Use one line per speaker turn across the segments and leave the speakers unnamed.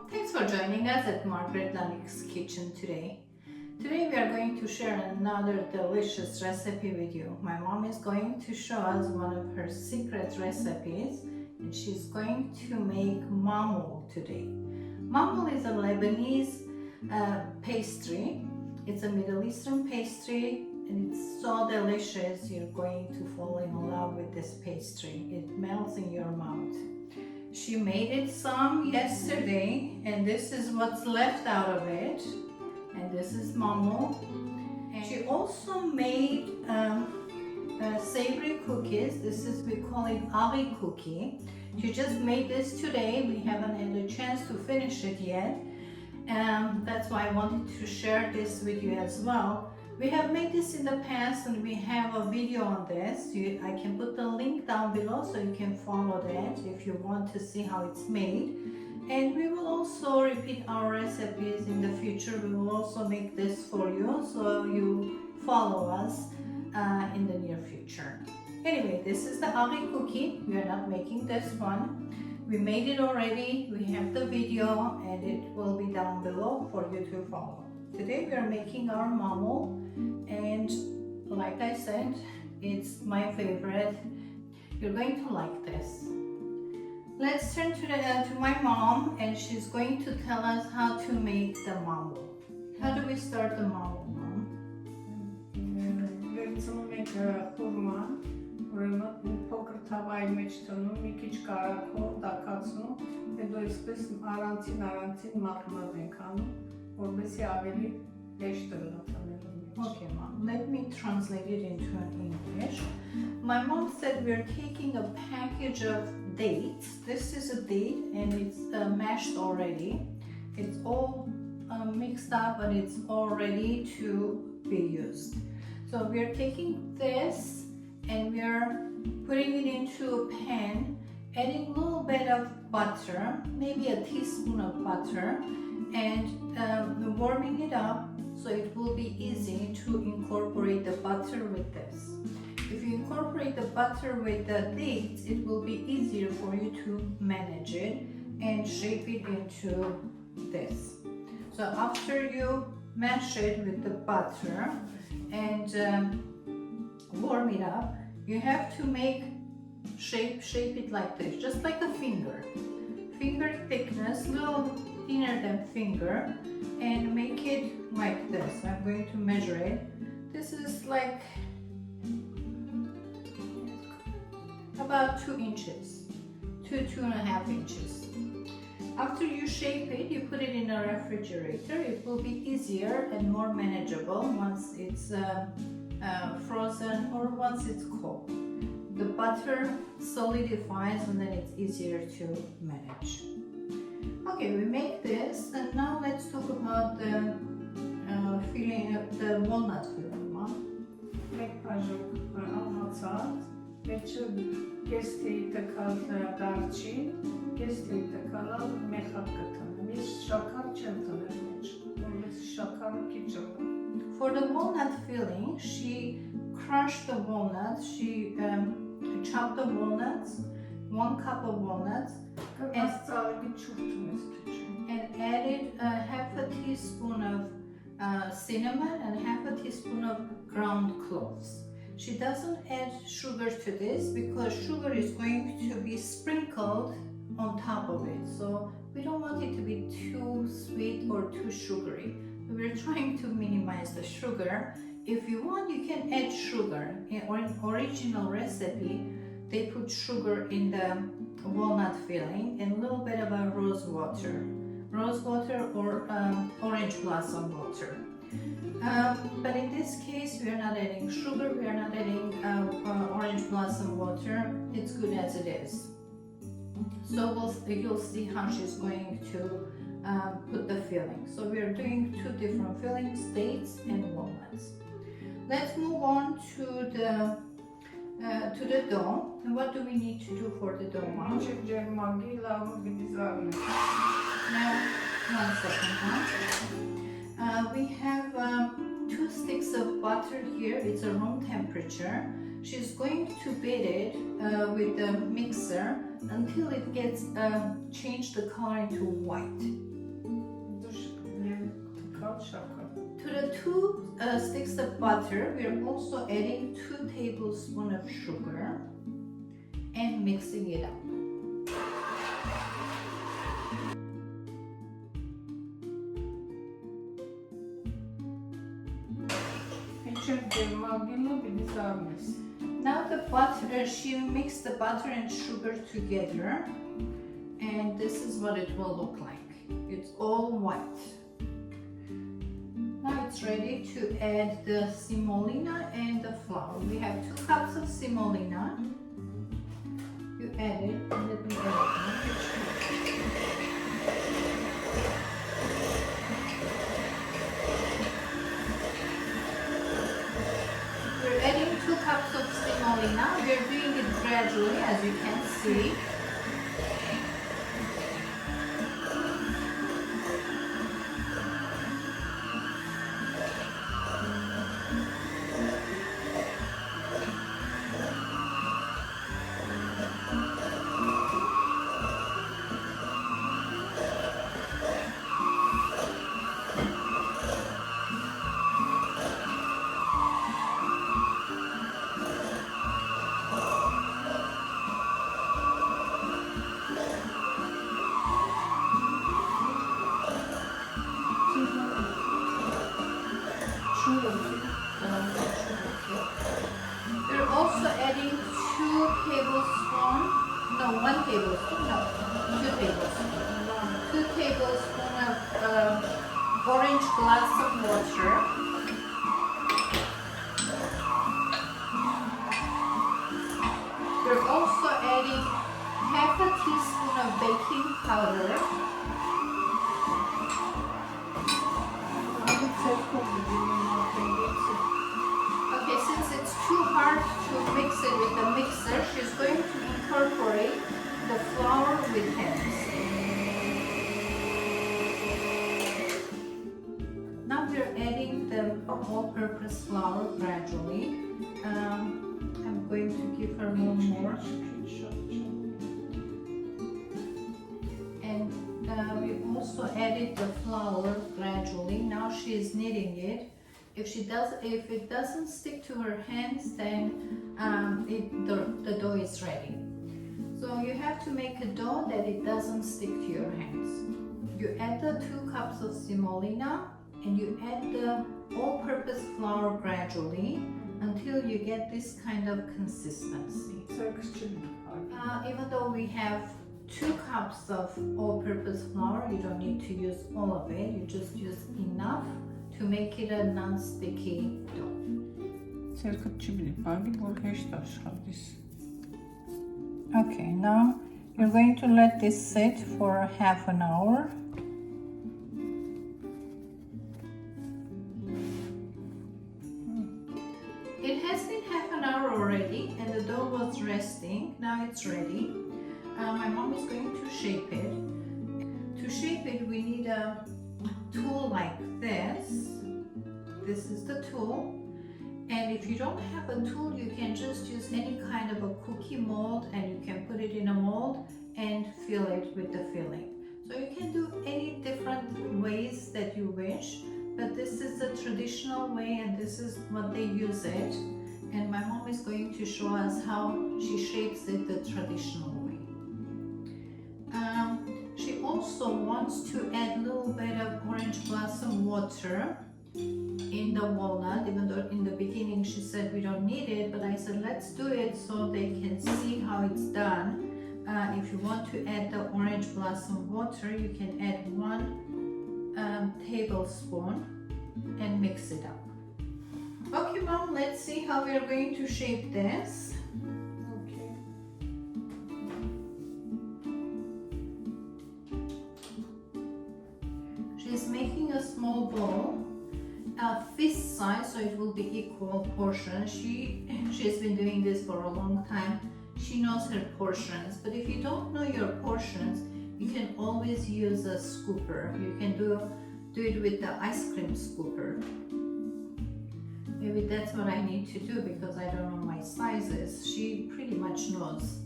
Thanks for joining us at LALIK'S kitchen today. Today we are going to share another delicious recipe with you. My mom is going to show us one of her secret recipes and she's going to make Maamoul today. Maamoul is a Lebanese pastry. It's a Middle Eastern pastry and it's so delicious. You're going to fall in love with this pastry. It melts in your mouth. She made it some yesterday and this is what's left out of it, and this is Maamoul. And she also made savory cookies. This is, we call it Ali cookie. She just made this today. We haven't had a chance to finish it yet. That's why I wanted to share this with you as well. We have made this in the past and we have a video on this. I can put the link down below so you can follow that if you want to see how it's made. And we will also repeat our recipes in the future. We will also make this for you so you follow us in the near future. Anyway, this is the Ali cookie. We are not making this one. We made it already. We have the video and it will be down below for you to follow. Today we are making our Maamoul, and like I said, it's my favorite. You're going to like this. Let's turn to my mom, and she's going to tell us how to make the Maamoul. How do we start the Maamoul, Mom?
Վերցնում խորմա, ուրեմն փոքր թավայի մեջ դնում, մի քիչ կարագով տաքացնում, հետո այսպես առանցին մաքրված ենք անում, որպեսզի ավելի հեշտ լցանելու մեջ։
Okay, Mom. Let me translate it into English. My mom said we're taking a package of dates. This is a date and it's mashed already. It's all mixed up and it's all ready to be used. So we're taking this and we're putting it into a pan, adding a little bit of butter, maybe a teaspoon of butter, and warming it up so it will be easy to incorporate the butter with this. If you incorporate the butter with the dates, it will be easier for you to manage it and shape it into this. So after you mash it with the butter and warm it up, you have to make shape it like this, just like a finger thickness, little thinner than finger, and make it like this. I'm going to measure it. This is like about 2 inches, 2.5 inches. After you shape it, you put it in a refrigerator. It will be easier and more manageable once it's frozen or once it's cold. The butter solidifies and then it's easier to manage. Okay, we make this, and now let's talk about the filling of the walnut filling, Mom.
Մեկ բաժակ աղացած, մեջը կեսթեի տկալ դարչին, կեսթեի տկալալ մեխակ կտանեմ։ Ես շաքար չեմ տանել մեջ, որպես շաքարը քիչ է։
For the walnut filling, she crushed the walnuts. She chopped the walnuts, 1 cup of walnuts, and added half a teaspoon of cinnamon and half a teaspoon of ground cloves. She doesn't add sugar to this because sugar is going to be sprinkled on top of it. So we don't want it to be too sweet or too sugary. We're trying to minimize the sugar. If you want, you can add sugar. In original recipe, they put sugar in the walnut filling and a little bit of a rose water or orange blossom water. But in this case, we are not adding sugar, we are not adding orange blossom water. It's good as it is. So you'll see how she's going to put the filling. So we are doing 2 different fillings, dates and walnuts. Let's move on to the dough. And what do we need to do for the dough, Mom? Now, 1 second, Mom. We have 2 sticks of butter here. It's a room temperature. She's going to beat it with the mixer until it gets changed the color into white. To the 2 sticks of butter, we are also adding 2 tablespoons of sugar and mixing it up. Now the butter, she mixed the butter and sugar together, and this is what it will look like. It's all white. Now it's ready to add the semolina and the flour. We have 2 cups of semolina. You add it, and let me add it. We're adding 2 cups of semolina. We're doing it gradually, as you can see. We're also adding 2 tablespoons, no, 1 tablespoon, no, 2 tablespoons. 2 tablespoons of orange glass of water. We're also adding half a teaspoon of baking powder. Okay, since it's too hard to mix it with the mixer, she's going to incorporate the flour with hands. Now we're adding the all-purpose flour gradually. I'm going to give her a little more. And we also added the flour gradually. Now she is kneading it. If it doesn't stick to her hands, then the dough is ready. So you have to make a dough that it doesn't stick to your hands. You add the 2 cups of semolina and you add the all-purpose flour gradually until you get this kind of consistency. Even though we have 2 cups of all-purpose flour, you don't need to use all of it. You just use enough to make it a non-sticky dough. Okay, now you're going to let this sit for half an hour. It has been half an hour already and the dough was resting. Now it's ready. My mom is going to shape it. To shape it, we need a tool like this. This is the tool. And if you don't have a tool, you can just use any kind of a cookie mold and you can put it in a mold and fill it with the filling. So you can do any different ways that you wish, but this is the traditional way and this is what they use it. And my mom is going to show us how she shapes it the traditional way. She also wants to add a little bit of orange blossom water in the walnut, even though in the beginning she said we don't need it, but I said let's do it so they can see how it's done. If you want to add the orange blossom water, you can add 1 tablespoon and mix it up. Okay, Mom, let's see how we are going to shape this.
Okay.
She's making a small bowl, fist size, so it will be equal portion. She's been doing this for a long time. She knows her portions, but if you don't know your portions, you can always use a scooper. You can do it with the ice cream scooper. Maybe that's what I need to do because I don't know my sizes. She pretty much knows.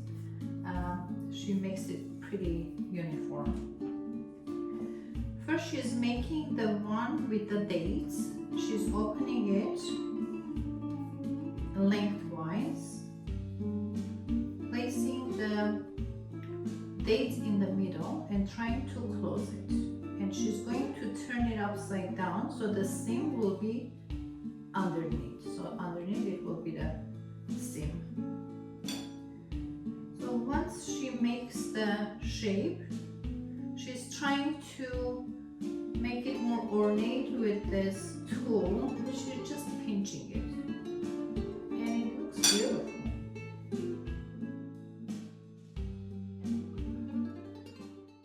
she makes it pretty uniform. First she's making the one with the dates. She's opening it lengthwise, placing the dates in the middle and trying to close it. And she's going to turn it upside down so the seam will be underneath. So underneath it will be the seam. So once she makes the shape, she's trying to make it more ornate with this tool. She's just pinching it. And it looks beautiful.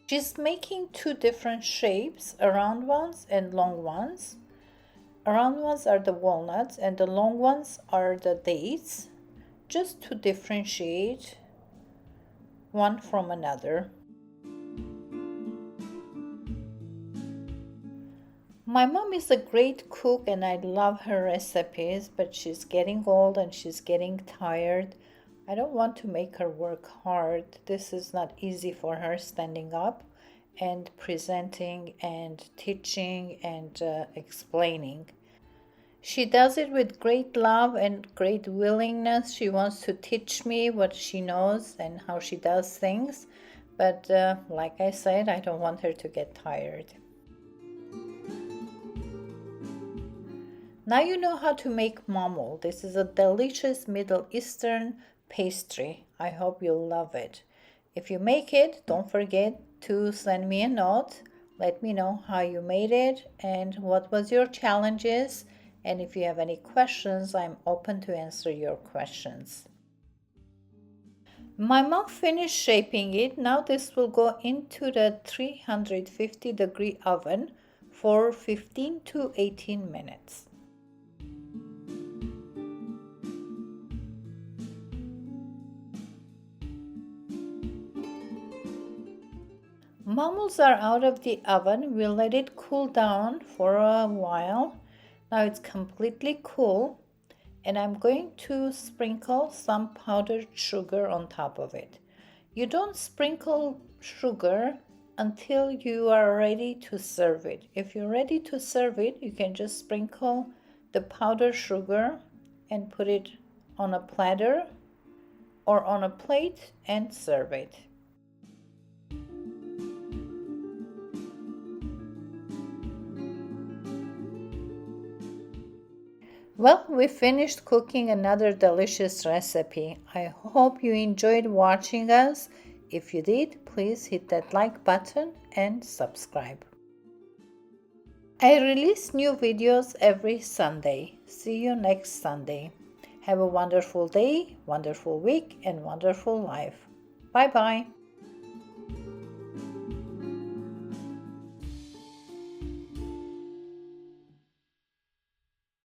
She's making two different shapes, round ones and long ones. Round ones are the walnuts and the long ones are the dates, just to differentiate one from another. My mom is a great cook and I love her recipes, but she's getting old and she's getting tired. I don't want to make her work hard. This is not easy for her, standing up and presenting and teaching and explaining. She does it with great love and great willingness. She wants to teach me what she knows and how she does things. But like I said, I don't want her to get tired. Now you know how to make Maamoul. This is a delicious Middle Eastern pastry. I hope you'll love it. If you make it, don't forget to send me a note. Let me know how you made it and what was your challenges. And if you have any questions, I'm open to answer your questions. My mom finished shaping it. Now this will go into the 350-degree oven for 15 to 18 minutes. Maamouls are out of the oven. We'll let it cool down for a while. Now it's completely cool and I'm going to sprinkle some powdered sugar on top of it. You don't sprinkle sugar until you are ready to serve it. If you're ready to serve it, you can just sprinkle the powdered sugar and put it on a platter or on a plate and serve it. Well, we finished cooking another delicious recipe. I hope you enjoyed watching us. If you did, please hit that like button and subscribe. I release new videos every Sunday. See you next Sunday. Have a wonderful day, wonderful week, and wonderful life. Bye-bye.